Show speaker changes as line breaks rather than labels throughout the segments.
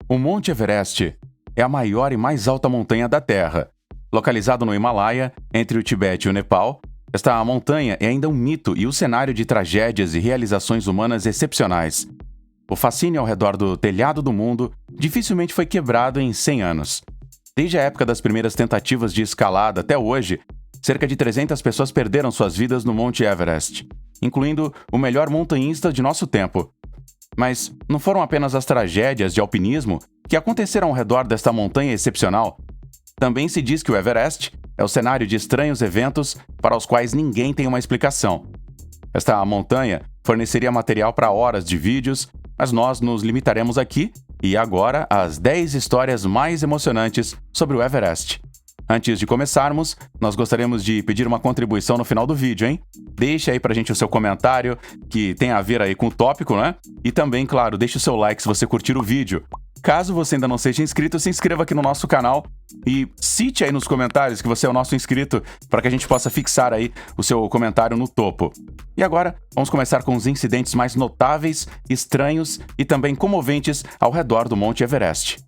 O Monte Everest é a maior e mais alta montanha da Terra. Localizado no Himalaia, entre o Tibete e o Nepal, esta montanha é ainda um mito e o cenário de tragédias e realizações humanas excepcionais. O fascínio ao redor do telhado do mundo dificilmente foi quebrado em 100 anos. Desde a época das primeiras tentativas de escalada até hoje, cerca de 300 pessoas perderam suas vidas no Monte Everest, incluindo o melhor montanhista de nosso tempo. Mas não foram apenas as tragédias de alpinismo que aconteceram ao redor desta montanha excepcional. Também se diz que o Everest é o cenário de estranhos eventos para os quais ninguém tem uma explicação. Esta montanha forneceria material para horas de vídeos, mas nós nos limitaremos aqui e agora às 10 histórias mais emocionantes sobre o Everest. Antes de começarmos, nós gostaríamos de pedir uma contribuição no final do vídeo, hein? Deixe aí pra gente o seu comentário, que tem a ver aí com o tópico, né? E também, claro, deixe o seu like se você curtir o vídeo. Caso você ainda não seja inscrito, se inscreva aqui no nosso canal e cite aí nos comentários que você é o nosso inscrito para que a gente possa fixar aí o seu comentário no topo. E agora, vamos começar com os incidentes mais notáveis, estranhos e também comoventes ao redor do Monte Everest.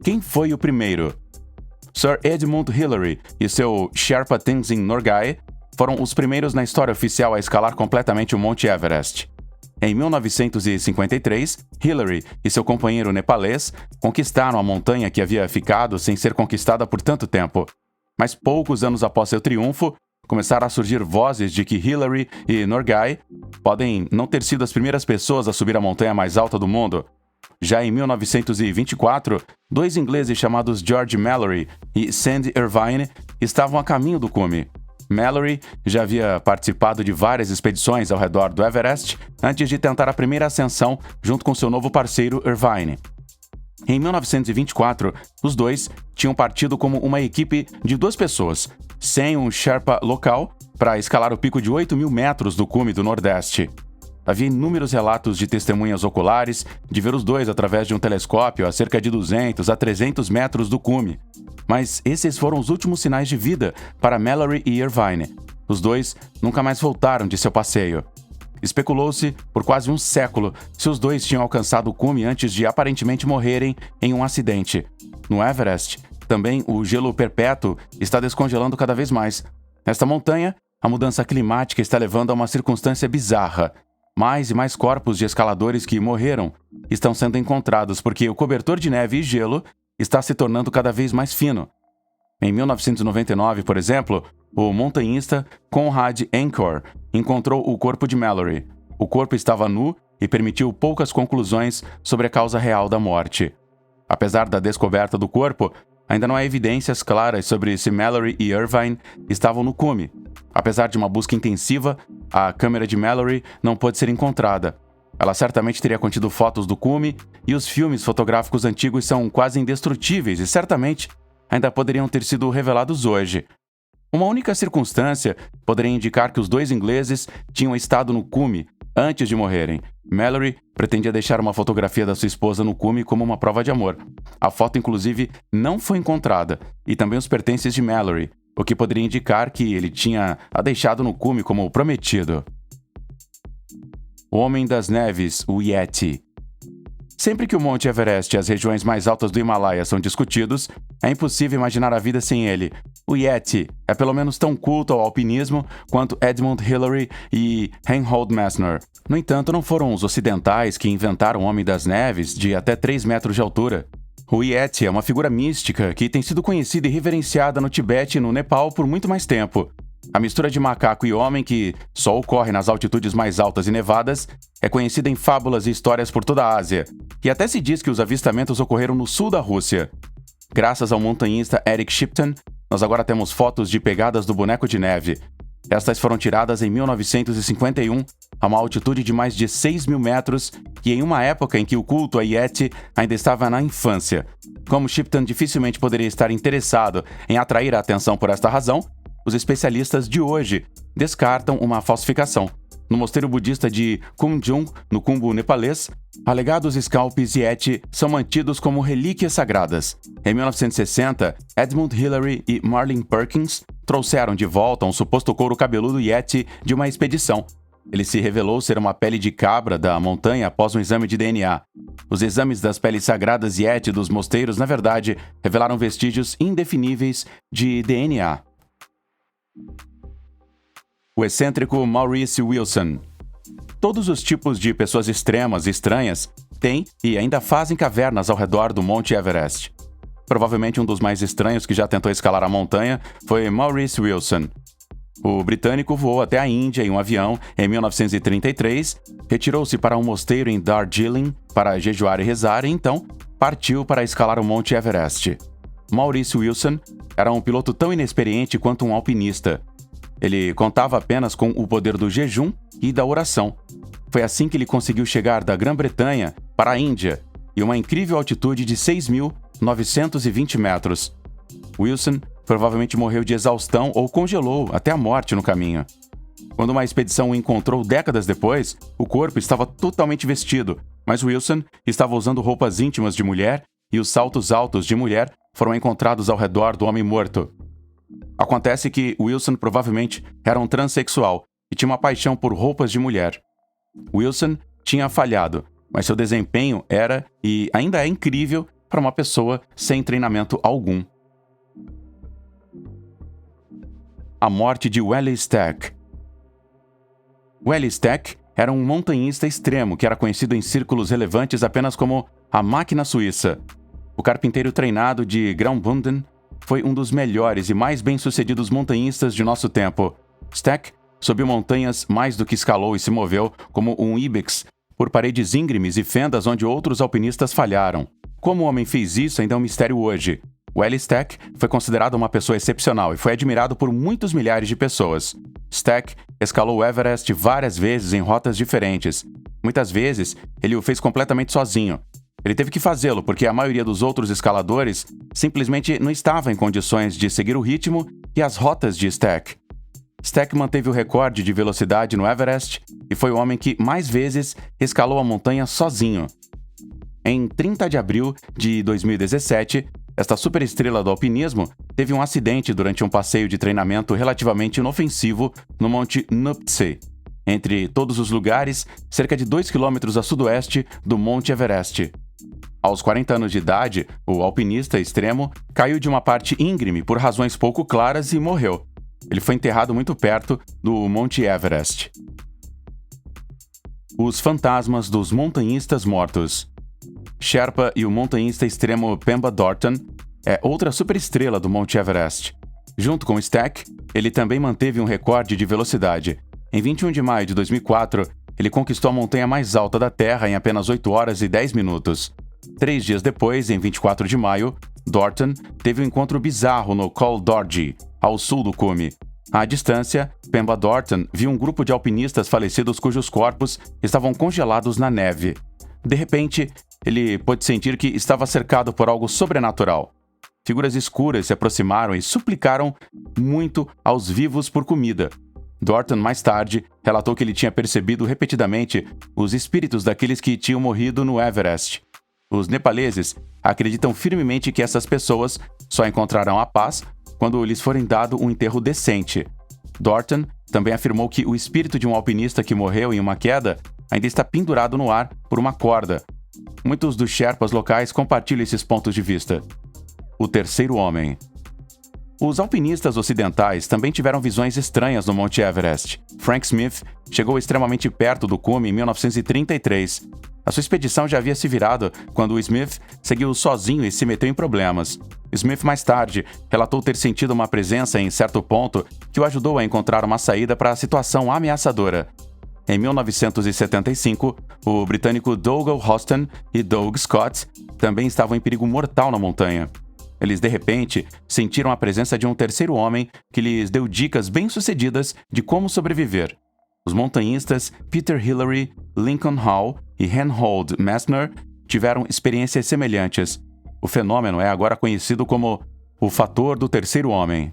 Quem foi o primeiro? Sir Edmund Hillary e seu Sherpa Tenzin Norgay foram os primeiros na história oficial a escalar completamente o Monte Everest. Em 1953, Hillary e seu companheiro nepalês conquistaram a montanha que havia ficado sem ser conquistada por tanto tempo. Mas poucos anos após seu triunfo, começaram a surgir vozes de que Hillary e Norgay podem não ter sido as primeiras pessoas a subir a montanha mais alta do mundo. Já em 1924, dois ingleses chamados George Mallory e Sandy Irvine estavam a caminho do cume. Mallory já havia participado de várias expedições ao redor do Everest antes de tentar a primeira ascensão junto com seu novo parceiro Irvine. Em 1924, os dois tinham partido como uma equipe de 2 pessoas, sem um Sherpa local, para escalar o pico de 8.000 metros do cume do Nordeste. Havia inúmeros relatos de testemunhas oculares de ver os dois através de um telescópio a cerca de 200 a 300 metros do cume. Mas esses foram os últimos sinais de vida para Mallory e Irvine. Os dois nunca mais voltaram de seu passeio. Especulou-se por quase um século se os dois tinham alcançado o cume antes de aparentemente morrerem em um acidente. No Everest, também o gelo perpétuo está descongelando cada vez mais. Nesta montanha, a mudança climática está levando a uma circunstância bizarra. Mais e mais corpos de escaladores que morreram estão sendo encontrados porque o cobertor de neve e gelo está se tornando cada vez mais fino. Em 1999, por exemplo, o montanhista Conrad Anchor encontrou o corpo de Mallory. O corpo estava nu e permitiu poucas conclusões sobre a causa real da morte. Apesar da descoberta do corpo, ainda não há evidências claras sobre se Mallory e Irvine estavam no cume. Apesar de uma busca intensiva, a câmera de Mallory não pôde ser encontrada. Ela certamente teria contido fotos do cume e os filmes fotográficos antigos são quase indestrutíveis e certamente ainda poderiam ter sido revelados hoje. Uma única circunstância poderia indicar que os dois ingleses tinham estado no cume antes de morrerem. Mallory pretendia deixar uma fotografia da sua esposa no cume como uma prova de amor. A foto, inclusive, não foi encontrada, e também os pertences de Mallory, o que poderia indicar que ele tinha a deixado no cume como prometido. O Homem das Neves, o Yeti. Sempre que o Monte Everest e as regiões mais altas do Himalaia são discutidos, é impossível imaginar a vida sem ele. O Yeti é pelo menos tão culto ao alpinismo quanto Edmund Hillary e Reinhold Messner. No entanto, não foram os ocidentais que inventaram o Homem das Neves, de até 3 metros de altura. O Yeti é uma figura mística que tem sido conhecida e reverenciada no Tibete e no Nepal por muito mais tempo. A mistura de macaco e homem, que só ocorre nas altitudes mais altas e nevadas, é conhecida em fábulas e histórias por toda a Ásia, e até se diz que os avistamentos ocorreram no sul da Rússia. Graças ao montanhista Eric Shipton, nós agora temos fotos de pegadas do boneco de neve. Estas foram tiradas em 1951, a uma altitude de mais de 6.000 metros e em uma época em que o culto a Yeti ainda estava na infância. Como Shipton dificilmente poderia estar interessado em atrair a atenção por esta razão, os especialistas de hoje descartam uma falsificação. No mosteiro budista de Kumjung, no Khumbu nepalês, alegados scalpes Yeti são mantidos como relíquias sagradas. Em 1960, Edmund Hillary e Marlin Perkins trouxeram de volta um suposto couro cabeludo Yeti de uma expedição. Ele se revelou ser uma pele de cabra da montanha após um exame de DNA. Os exames das peles sagradas Yeti dos mosteiros, na verdade, revelaram vestígios indefiníveis de DNA. O excêntrico Maurice Wilson. Todos os tipos de pessoas extremas e estranhas têm e ainda fazem cavernas ao redor do Monte Everest. Provavelmente um dos mais estranhos que já tentou escalar a montanha foi Maurice Wilson. O britânico voou até a Índia em um avião em 1933, retirou-se para um mosteiro em Darjeeling para jejuar e rezar e então partiu para escalar o Monte Everest. Maurice Wilson era um piloto tão inexperiente quanto um alpinista. Ele contava apenas com o poder do jejum e da oração. Foi assim que ele conseguiu chegar da Grã-Bretanha para a Índia e uma incrível altitude de 6.920 metros. Wilson provavelmente morreu de exaustão ou congelou até a morte no caminho. Quando uma expedição o encontrou décadas depois, o corpo estava totalmente vestido, mas Wilson estava usando roupas íntimas de mulher e os saltos altos de mulher foram encontrados ao redor do homem morto. Acontece que Wilson provavelmente era um transexual e tinha uma paixão por roupas de mulher. Wilson tinha falhado, mas seu desempenho era e ainda é incrível para uma pessoa sem treinamento algum. A morte de Wiley Stack. Wiley Stack era um montanhista extremo que era conhecido em círculos relevantes apenas como a máquina suíça. O carpinteiro treinado de Graubünden foi um dos melhores e mais bem-sucedidos montanhistas de nosso tempo. Stack subiu montanhas mais do que escalou e se moveu como um ibex por paredes íngremes e fendas onde outros alpinistas falharam. Como o homem fez isso ainda é um mistério hoje. Wiley Stack foi considerado uma pessoa excepcional e foi admirado por muitos milhares de pessoas. Stack escalou o Everest várias vezes em rotas diferentes. Muitas vezes, ele o fez completamente sozinho. Ele teve que fazê-lo porque a maioria dos outros escaladores simplesmente não estava em condições de seguir o ritmo e as rotas de Stack. Stack manteve o recorde de velocidade no Everest e foi o homem que mais vezes escalou a montanha sozinho. Em 30 de abril de 2017, esta superestrela do alpinismo teve um acidente durante um passeio de treinamento relativamente inofensivo no Monte Nuptse, entre todos os lugares, cerca de 2 km a sudoeste do Monte Everest. Aos 40 anos de idade, o alpinista extremo caiu de uma parte íngreme por razões pouco claras e morreu. Ele foi enterrado muito perto do Monte Everest. Os fantasmas dos montanhistas mortos. Sherpa e o montanhista extremo Pemba Dorton é outra superestrela do Monte Everest. Junto com Stack, ele também manteve um recorde de velocidade. Em 21 de maio de 2004, ele conquistou a montanha mais alta da Terra em apenas 8 horas e 10 minutos. 3 dias depois, em 24 de maio, Dorton teve um encontro bizarro no Col Dorji, ao sul do cume. À distância, Pemba Dorton viu um grupo de alpinistas falecidos cujos corpos estavam congelados na neve. De repente, ele pôde sentir que estava cercado por algo sobrenatural. Figuras escuras se aproximaram e suplicaram muito aos vivos por comida. Dorton, mais tarde, relatou que ele tinha percebido repetidamente os espíritos daqueles que tinham morrido no Everest. Os nepaleses acreditam firmemente que essas pessoas só encontrarão a paz quando lhes forem dado um enterro decente. Dorton também afirmou que o espírito de um alpinista que morreu em uma queda ainda está pendurado no ar por uma corda. Muitos dos Sherpas locais compartilham esses pontos de vista. O terceiro homem. Os alpinistas ocidentais também tiveram visões estranhas no Monte Everest. Frank Smith chegou extremamente perto do cume em 1933. A sua expedição já havia se virado quando Smith seguiu sozinho e se meteu em problemas. Smith mais tarde relatou ter sentido uma presença em certo ponto que o ajudou a encontrar uma saída para a situação ameaçadora. Em 1975, o britânico Dougal Hoston e Doug Scott também estavam em perigo mortal na montanha. Eles, de repente, sentiram a presença de um terceiro homem que lhes deu dicas bem-sucedidas de como sobreviver. Os montanhistas Peter Hillary, Lincoln Hall e Reinhold Messner tiveram experiências semelhantes. O fenômeno é agora conhecido como o fator do terceiro homem.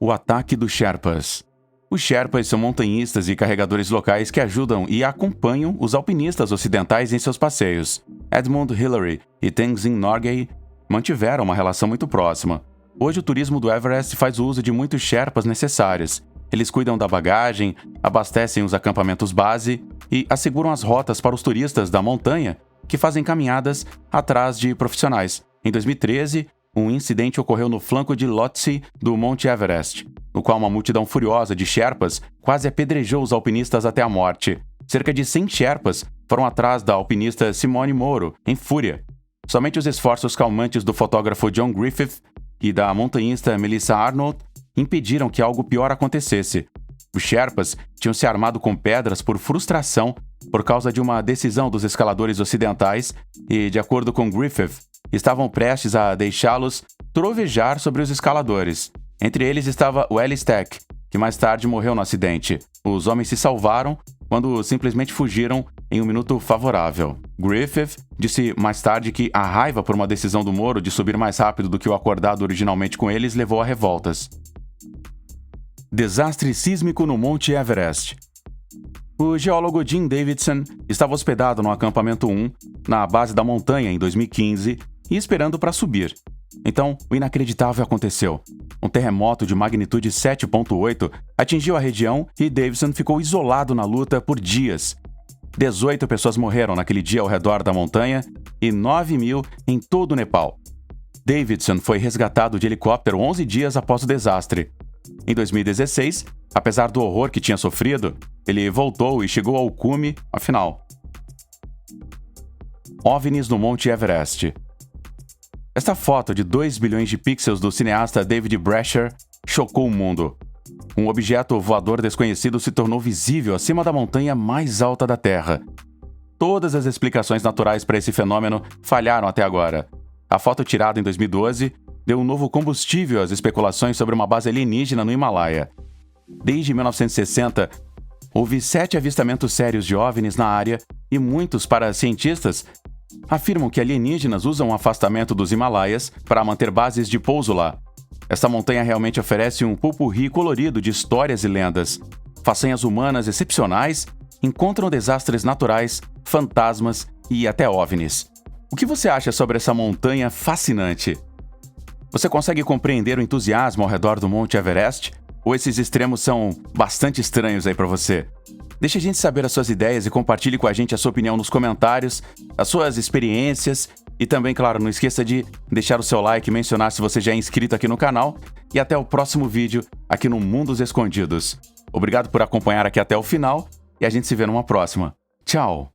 O ataque dos Sherpas. Os Sherpas são montanhistas e carregadores locais que ajudam e acompanham os alpinistas ocidentais em seus passeios. Edmund Hillary e Tenzin Norgay mantiveram uma relação muito próxima. Hoje o turismo do Everest faz uso de muitos Sherpas necessários. Eles cuidam da bagagem, abastecem os acampamentos base e asseguram as rotas para os turistas da montanha que fazem caminhadas atrás de profissionais. Em 2013, um incidente ocorreu no flanco de Lhotse do Monte Everest, no qual uma multidão furiosa de Sherpas quase apedrejou os alpinistas até a morte. Cerca de 100 Sherpas foram atrás da alpinista Simone Moro, em fúria. Somente os esforços calmantes do fotógrafo John Griffith e da montanhista Melissa Arnold impediram que algo pior acontecesse. Os Sherpas tinham se armado com pedras por frustração por causa de uma decisão dos escaladores ocidentais e, de acordo com Griffith, estavam prestes a deixá-los trovejar sobre os escaladores. Entre eles estava Welly Stack, que mais tarde morreu no acidente. Os homens se salvaram quando simplesmente fugiram em um minuto favorável. Griffith disse mais tarde que a raiva por uma decisão do Moro de subir mais rápido do que o acordado originalmente com eles levou a revoltas. Desastre sísmico no Monte Everest. O geólogo Jim Davidson estava hospedado no acampamento 1, na base da montanha, em 2015, e esperando para subir. Então, o inacreditável aconteceu. Um terremoto de magnitude 7.8 atingiu a região e Davidson ficou isolado na luta por dias. 18 pessoas morreram naquele dia ao redor da montanha e 9.000 em todo o Nepal. Davidson foi resgatado de helicóptero 11 dias após o desastre. Em 2016, apesar do horror que tinha sofrido, ele voltou e chegou ao cume, afinal. OVNIs no Monte Everest. Esta foto de 2 bilhões de pixels do cineasta David Brasher chocou o mundo. Um objeto voador desconhecido se tornou visível acima da montanha mais alta da Terra. Todas as explicações naturais para esse fenômeno falharam até agora. A foto tirada em 2012 deu um novo combustível às especulações sobre uma base alienígena no Himalaia. Desde 1960, houve 7 avistamentos sérios de OVNIs na área e muitos paracientistas afirmam que alienígenas usam o afastamento dos Himalaias para manter bases de pouso lá. Esta montanha realmente oferece um popurrí colorido de histórias e lendas. Façanhas humanas excepcionais encontram desastres naturais, fantasmas e até OVNIs. O que você acha sobre essa montanha fascinante? Você consegue compreender o entusiasmo ao redor do Monte Everest? Ou esses extremos são bastante estranhos aí para você? Deixe a gente saber as suas ideias e compartilhe com a gente a sua opinião nos comentários, as suas experiências e também, claro, não esqueça de deixar o seu like e mencionar se você já é inscrito aqui no canal. E até o próximo vídeo aqui no Mundos Escondidos. Obrigado por acompanhar aqui até o final e a gente se vê numa próxima. Tchau!